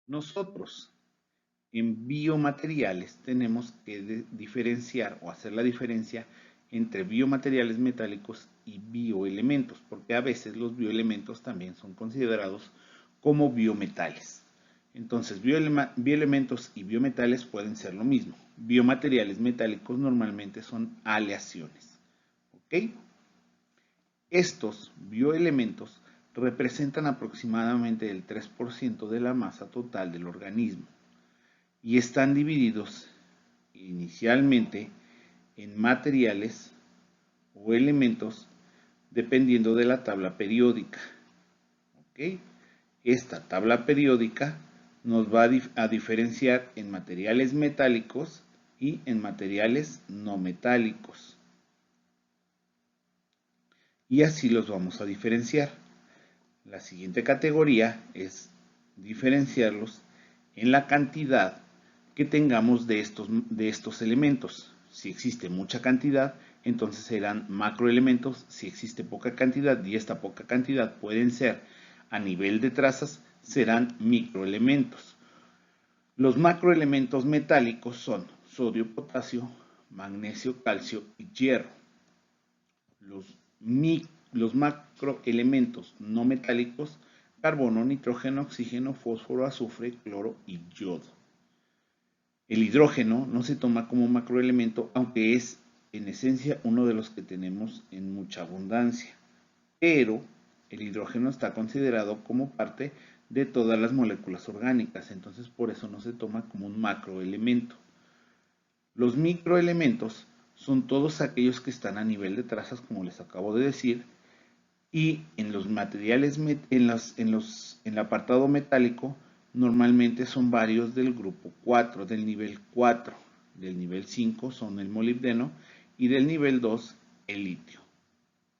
Nosotros en biomateriales tenemos que diferenciar o hacer la diferencia entre biomateriales metálicos y bioelementos, porque a veces los bioelementos también son considerados como biometales. Entonces, bioelementos y biometales pueden ser lo mismo. Biomateriales metálicos normalmente son aleaciones. ¿Ok? Estos bioelementos representan aproximadamente el 3% de la masa total del organismo y están divididos inicialmente en materiales o elementos dependiendo de la tabla periódica. ¿Ok? Esta tabla periódica nos va a diferenciar en materiales metálicos y en materiales no metálicos. Y así los vamos a diferenciar. La siguiente categoría es diferenciarlos en la cantidad que tengamos de estos elementos. Si existe mucha cantidad, entonces serán macroelementos. Si existe poca cantidad, y esta poca cantidad pueden ser a nivel de trazas, serán microelementos. Los macroelementos metálicos son sodio, potasio, magnesio, calcio y hierro. Los macroelementos no metálicos: carbono, nitrógeno, oxígeno, fósforo, azufre, cloro y yodo. El hidrógeno no se toma como macroelemento, aunque es en esencia uno de los que tenemos en mucha abundancia, pero el hidrógeno está considerado como parte de todas las moléculas orgánicas, entonces por eso no se toma como un macroelemento. Los microelementos son todos aquellos que están a nivel de trazas, como les acabo de decir, y en los materiales, en el apartado metálico, normalmente son varios del grupo 4, del nivel 4. Del nivel 5 son el molibdeno y del nivel 2 el litio.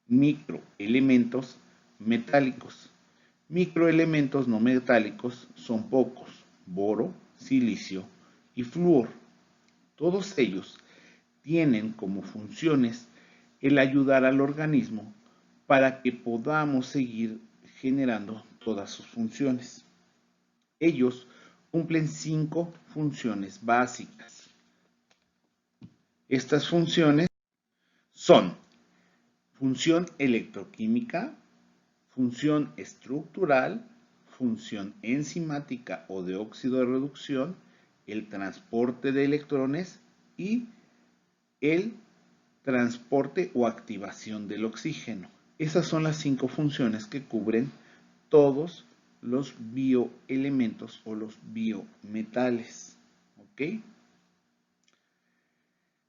Microelementos metálicos. Microelementos no metálicos son pocos: boro, silicio y flúor. Todos ellos tienen como funciones el ayudar al organismo para que podamos seguir generando todas sus funciones. Ellos cumplen 5 funciones básicas. Estas funciones son función electroquímica, función estructural, función enzimática o de óxido de reducción, el transporte de electrones y el transporte o activación del oxígeno. Esas son las 5 funciones que cubren todos los bioelementos o los biometales. ¿Ok?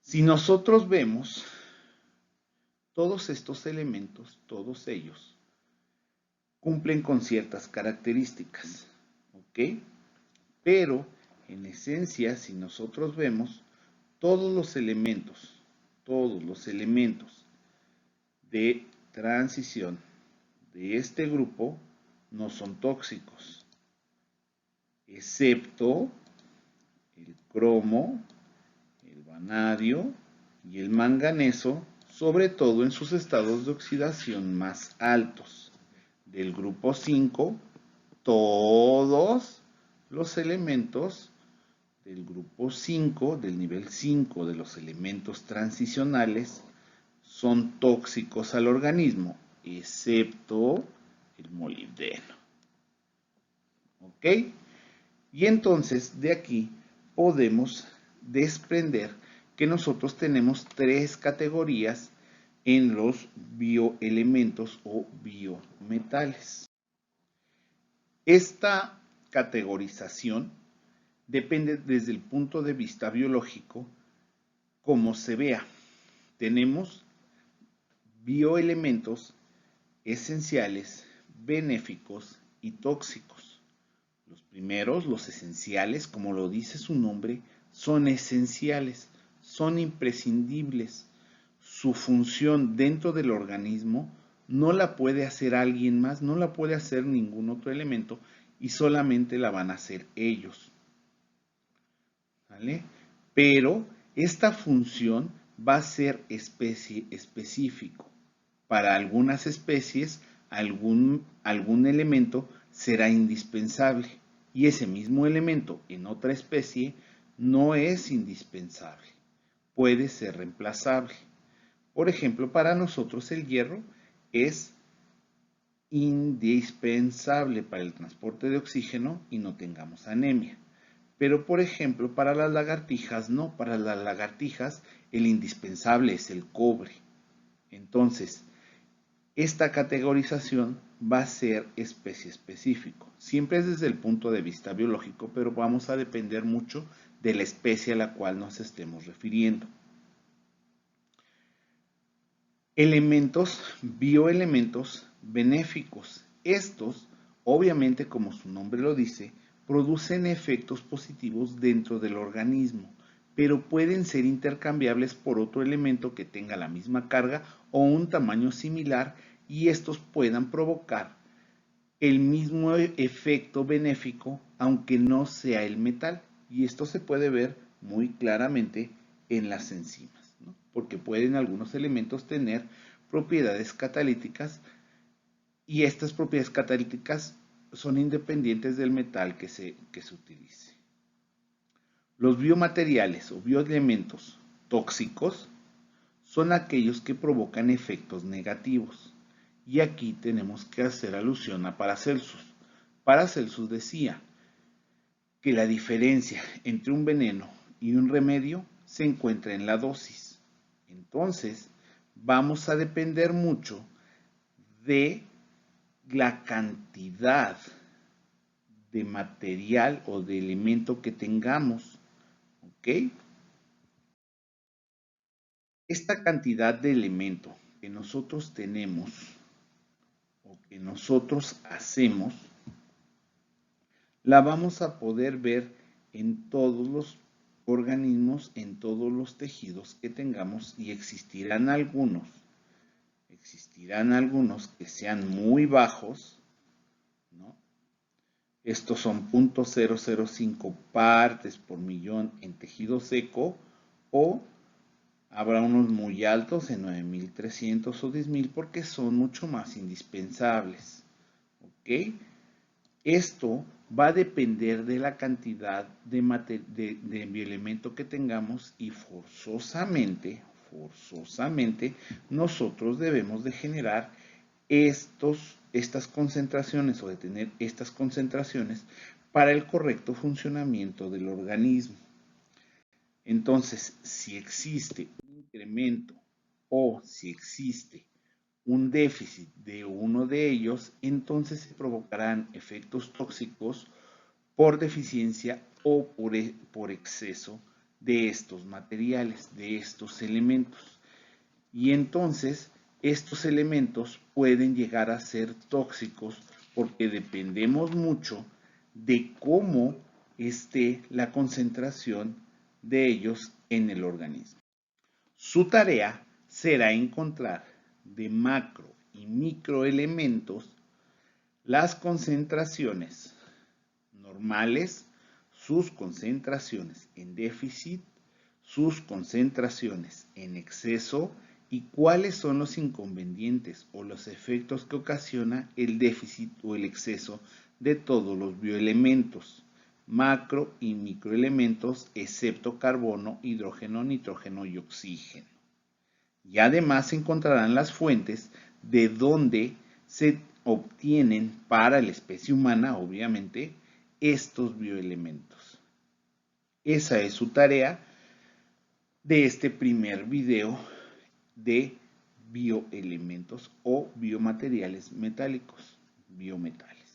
Si nosotros vemos todos estos elementos, todos ellos cumplen con ciertas características. ¿Ok? Pero en esencia, si nosotros vemos todos los elementos de transición de este grupo no son tóxicos, excepto el cromo, el vanadio y el manganeso, sobre todo en sus estados de oxidación más altos. Del grupo 5, todos los elementos del grupo 5, del nivel 5 de los elementos transicionales, son tóxicos al organismo, excepto el molibdeno. ¿Ok? Y entonces de aquí podemos desprender que nosotros tenemos 3 categorías en los bioelementos o biometales. Esta categorización depende desde el punto de vista biológico como se vea. Tenemos bioelementos esenciales, benéficos y tóxicos. Los primeros, los esenciales, como lo dice su nombre, son esenciales, son imprescindibles. Su función dentro del organismo no la puede hacer alguien más, no la puede hacer ningún otro elemento y solamente la van a hacer ellos. ¿Vale? Pero esta función va a ser específico. Para algunas especies, algún elemento será indispensable y ese mismo elemento en otra especie no es indispensable, puede ser reemplazable. Por ejemplo, para nosotros el hierro es indispensable para el transporte de oxígeno y no tengamos anemia. Pero, por ejemplo, para las lagartijas no, para las lagartijas el indispensable es el cobre. Entonces, esta categorización va a ser especie específico. Siempre es desde el punto de vista biológico, pero vamos a depender mucho de la especie a la cual nos estemos refiriendo. Elementos, bioelementos benéficos. Estos, obviamente, como su nombre lo dice, producen efectos positivos dentro del organismo, pero pueden ser intercambiables por otro elemento que tenga la misma carga o un tamaño similar y estos puedan provocar el mismo efecto benéfico aunque no sea el metal. Y esto se puede ver muy claramente en las enzimas, ¿no? Porque pueden algunos elementos tener propiedades catalíticas y estas propiedades catalíticas son independientes del metal que se utilice. Los biomateriales o bioelementos tóxicos son aquellos que provocan efectos negativos. Y aquí tenemos que hacer alusión a Paracelsus. Paracelsus decía que la diferencia entre un veneno y un remedio se encuentra en la dosis. Entonces, vamos a depender mucho de la cantidad de material o de elemento que tengamos. ¿Ok? Esta cantidad de elemento que nosotros tenemos o que nosotros hacemos, la vamos a poder ver en todos los organismos, en todos los tejidos que tengamos y existirán algunos que sean muy bajos, ¿no? Estos son 0.005 partes por millón en tejido seco o habrá unos muy altos en 9300 o 10.000 porque son mucho más indispensables. ¿Ok? Esto va a depender de la cantidad de bioelemento que tengamos y forzosamente nosotros debemos de generar estas concentraciones o de tener estas concentraciones para el correcto funcionamiento del organismo. Entonces, si existe un incremento o si existe un déficit de uno de ellos, entonces se provocarán efectos tóxicos por deficiencia o por exceso de estos materiales, de estos elementos. Y entonces estos elementos pueden llegar a ser tóxicos porque dependemos mucho de cómo esté la concentración de ellos en el organismo. Su tarea será encontrar de macro y microelementos las concentraciones normales, sus concentraciones en déficit, sus concentraciones en exceso y cuáles son los inconvenientes o los efectos que ocasiona el déficit o el exceso de todos los bioelementos, macro y microelementos, excepto carbono, hidrógeno, nitrógeno y oxígeno. Y además se encontrarán las fuentes de donde se obtienen para la especie humana, obviamente, estos bioelementos. Esa es su tarea de este primer video de bioelementos o biomateriales metálicos, biometales.